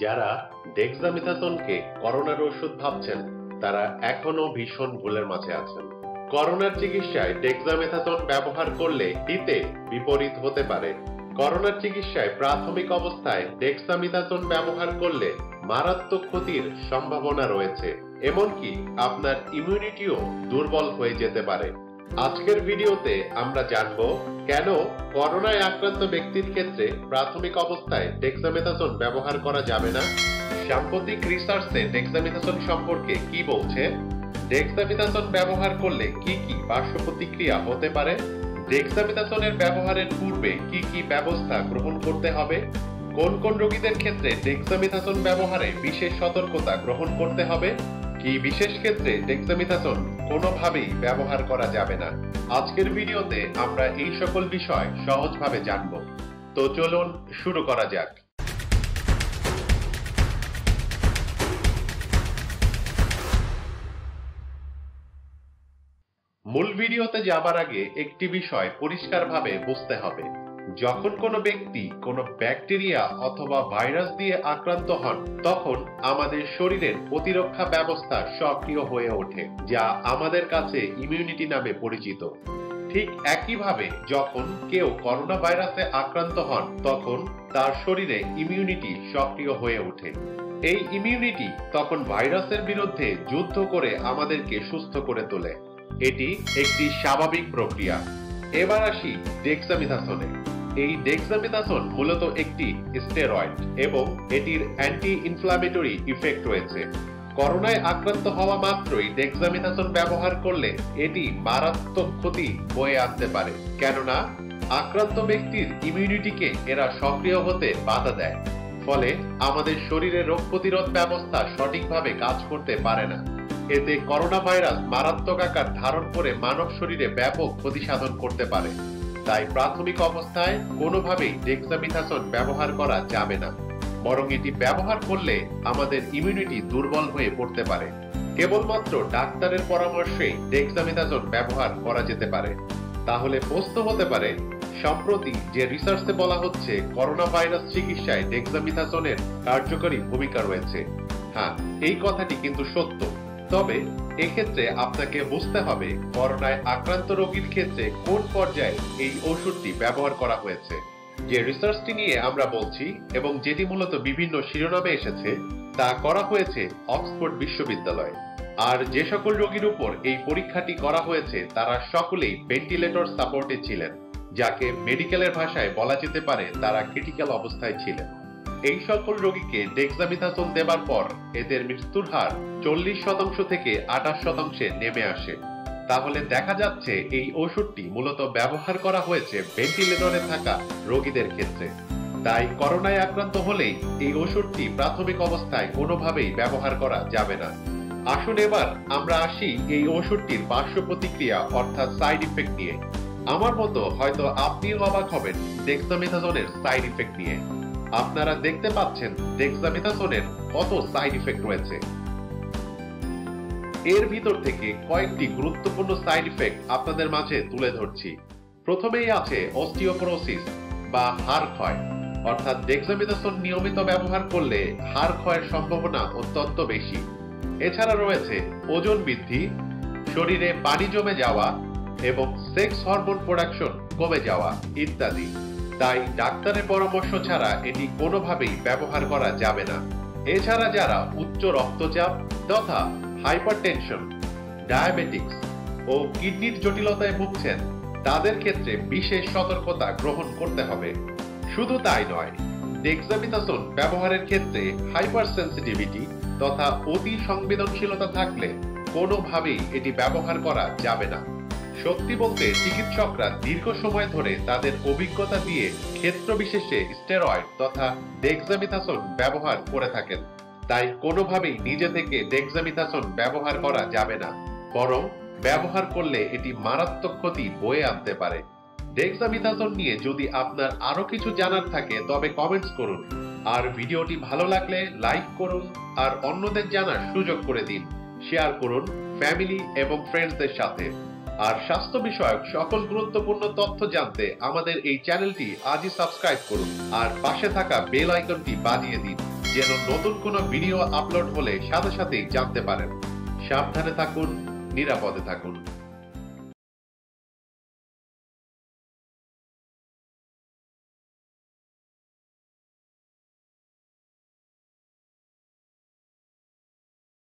যারা ডেক্সামিথাসোনকে করোনার ওষুধ ভাবছেন তারা এখনো ভীষণ ভুলের মাঝে আছেন। করোনার চিকিৎসায় ডেক্সামিথাসোন ব্যবহার করলে হিতে বিপরীত হতে পারে। করোনার চিকিৎসায় প্রাথমিক অবস্থায় ডেক্সামিথাসোন ব্যবহার করলে মারাত্মক ক্ষতির সম্ভাবনা রয়েছে, এমনকি আপনার ইমিউনিটিও দুর্বল হয়ে যেতে পারে। আজকের ভিডিওতে আমরা জানব কেন করোনায় আক্রান্ত ব্যক্তির ক্ষেত্রে প্রাথমিক অবস্থায় ডেক্সামিথাসোন ব্যবহার করা যাবে না, সাম্প্রতিক রিসার্চে ডেক্সামিথাসোন সম্পর্কে কি বলছে, ডেক্সামিথাসোন ব্যবহার করলে কি কি পার্শ্ব প্রতিক্রিয়া হতে পারে, ডেক্সামিথাসোনের ব্যবহারের পূর্বে কি কি ব্যবস্থা গ্রহণ করতে হবে, কোন কোন রোগীদের ক্ষেত্রে ডেক্সামিথাসোন ব্যবহারে বিশেষ সতর্কতা গ্রহণ করতে হবে, কি বিশেষ ক্ষেত্রে ডেক্সামিথাসোন কোনোভাবেই ব্যবহার করা যাবে না। আজকের ভিডিওতে আমরা এই সকল বিষয় সহজভাবে জানব। তো চলুন শুরু করা যাক। মূল ভিডিওতে যাবার আগে একটি বিষয় পরিষ্কারভাবে বুঝতে হবে। যখন কোনো ব্যক্তি কোনো ব্যাকটেরিয়া অথবা ভাইরাস দিয়ে আক্রান্ত হন, তখন আমাদের শরীরের প্রতিরক্ষা ব্যবস্থা সক্রিয় হয়ে ওঠে, যা আমাদের কাছে ইমিউনিটি নামে পরিচিত। ঠিক একইভাবে যখন কেউ করোনা ভাইরাসে আক্রান্ত হন, তখন তার শরীরে ইমিউনিটি সক্রিয় হয়ে ওঠে। এই ইমিউনিটি তখন ভাইরাসের বিরুদ্ধে যুদ্ধ করে আমাদেরকে সুস্থ করে তোলে। এটি একটি স্বাভাবিক প্রক্রিয়া। এবার আসি ডেক্সামিথাসোনে। এই ডেক্সামিথাসোন মূলত একটি স্টেরয়েড এবং এটির অ্যান্টি ইনফ্ল্যামেটরি ইফেক্ট রয়েছে। করোনায় আক্রান্ত হওয়া মাত্রই ডেক্সামিথাসোন ব্যবহার করলে এটি মারাত্মক ক্ষতি বয়ে আনতে পারে, কেননা আক্রান্ত ব্যক্তির ইমিউনিটিকে এরা সক্রিয় হতে বাধা দেয়। ফলে আমাদের শরীরের রোগ প্রতিরোধ ব্যবস্থা সঠিকভাবে কাজ করতে পারে না। এতে করোনা ভাইরাস মারাত্মক আকার ধারণ করে মানব শরীরে ব্যাপক ক্ষতি সাধন করতে পারে। তাই প্রাথমিক অবস্থায় কোনোভাবেই ডেক্সামিথাসোন ব্যবহার করা যাবে না, বরং এটি ব্যবহার করলে আমাদের ইমিউনিটি দুর্বল হয়ে পড়তে পারে। কেবলমাত্র ডাক্তারের পরামর্শেই ডেক্সামিথাসোন ব্যবহার করা যেতে পারে। তাহলে প্রশ্ন হতে পারে, সম্প্রতি যে রিসার্চে বলা হচ্ছে করোনা ভাইরাস চিকিৎসায় ডেক্সামিথাসোনের কার্যকরী ভূমিকা রয়েছে। হ্যাঁ, এই কথাটি কিন্তু সত্য। তবে এক্ষেত্রে আপনাকে বুঝতে হবে করোনায় আক্রান্ত রোগীর ক্ষেত্রে কোন পর্যায়ে এই ওষুধটি ব্যবহার করা হয়েছে। যে রিসার্চটি নিয়ে আমরা বলছি এবং যেটি মূলত বিভিন্ন শিরোনামে এসেছে, তা করা হয়েছে অক্সফোর্ড বিশ্ববিদ্যালয়ে। আর যে সকল রোগীর উপর এই পরীক্ষাটি করা হয়েছে তারা সকলেই ভেন্টিলেটর সাপোর্টে ছিলেন, যাকে মেডিকেলের ভাষায় বলা যেতে পারে তারা ক্রিটিক্যাল অবস্থায় ছিলেন। এই সকল রোগীকে ডেক্সামিথাসোন দেবার পর এদের মৃত্যুর হার 40% থেকে 28% নেমে আসে। তাহলে দেখা যাচ্ছে এই ওষুধটি মূলত ব্যবহার করা হয়েছে ভেন্টিলেটরে থাকা রোগীদের ক্ষেত্রে। তাই করোনায় আক্রান্ত হলেই এই ওষুধটি প্রাথমিক অবস্থায় কোনোভাবেই ব্যবহার করা যাবে না। আসুন এবার আমরা আসি এই ওষুধটির পার্শ্ব প্রতিক্রিয়া অর্থাৎ সাইড ইফেক্ট নিয়ে। আমার মতো হয়তো আপনিও অবাক হবেন ডেক্সামিথাসোনের সাইড ইফেক্ট নিয়ে। আপনারা দেখতে পাচ্ছেন ডেক্সামিথাসোনের কত সাইড ইফেক্ট রয়েছে। এর ভিতর থেকে কয়েকটি গুরুত্বপূর্ণ সাইড ইফেক্ট আপনাদের মাঝে তুলে ধরছি। প্রথমেই আছে অস্টিওপোরোসিস বা হাড় ক্ষয়, অর্থাৎ ডেক্সামিথাসোন নিয়মিত ব্যবহার করলে হাড় ক্ষয়ের সম্ভাবনা অত্যন্ত বেশি। এছাড়া রয়েছে ওজন বৃদ্ধি, শরীরে পানি জমে যাওয়া এবং সেক্স হরমোন প্রোডাকশন কমে যাওয়া ইত্যাদি। তাই ডাক্তারের পরামর্শ ছাড়া এটি কোনোভাবেই ব্যবহার করা যাবে না। এছাড়া যারা উচ্চ রক্তচাপ তথা হাইপারটেনশন, ডায়াবেটিক্স ও কিডনির জটিলতায় ভুগছেন, তাদের ক্ষেত্রে বিশেষ সতর্কতা গ্রহণ করতে হবে। শুধু তাই নয়, ডেক্সামিথাসোন ব্যবহারের ক্ষেত্রে হাইপার সেন্সিটিভিটি তথা অতি সংবেদনশীলতা থাকলে কোনোভাবেই এটি ব্যবহার করা যাবে না। সত্যি বলতে চিকিৎসকরা দীর্ঘ সময় ধরে তাদের অভিজ্ঞতা দিয়ে ক্ষেত্র বিশেষে স্টেরয়েড তথা ডেক্সামিথাসোন ব্যবহার করে থাকেন। তাই কোনোভাবেই নিজে থেকে ডেক্সামিথাসোন ব্যবহার করা যাবে না, বরং ব্যবহার করলে এটি মারাত্মক ক্ষতি বয়ে আনতে পারে। ডেক্সামিথাসোন নিয়ে যদি আপনার আরো কিছু জানার থাকে তবে কমেন্টস করুন। আর ভিডিওটি ভালো লাগলে লাইক করুন আর অন্যদের জানার সুযোগ করে দিন। শেয়ার করুন ফ্যামিলি এবং ফ্রেন্ডসদের সাথে। আর স্বাস্থ্য বিষয়ক সকল গুরুত্বপূর্ণ তথ্য জানতে আমাদের এই চ্যানেলটি আজই সাবস্ক্রাইব করুন আর পাশে থাকা বেল আইকনটি বাজিয়ে দিন। যেন নতুন কোনো ভিডিও আপলোড হলে সাথে সাথেই জানতে পারেন। সাবধানে থাকুন, নিরাপদে থাকুন।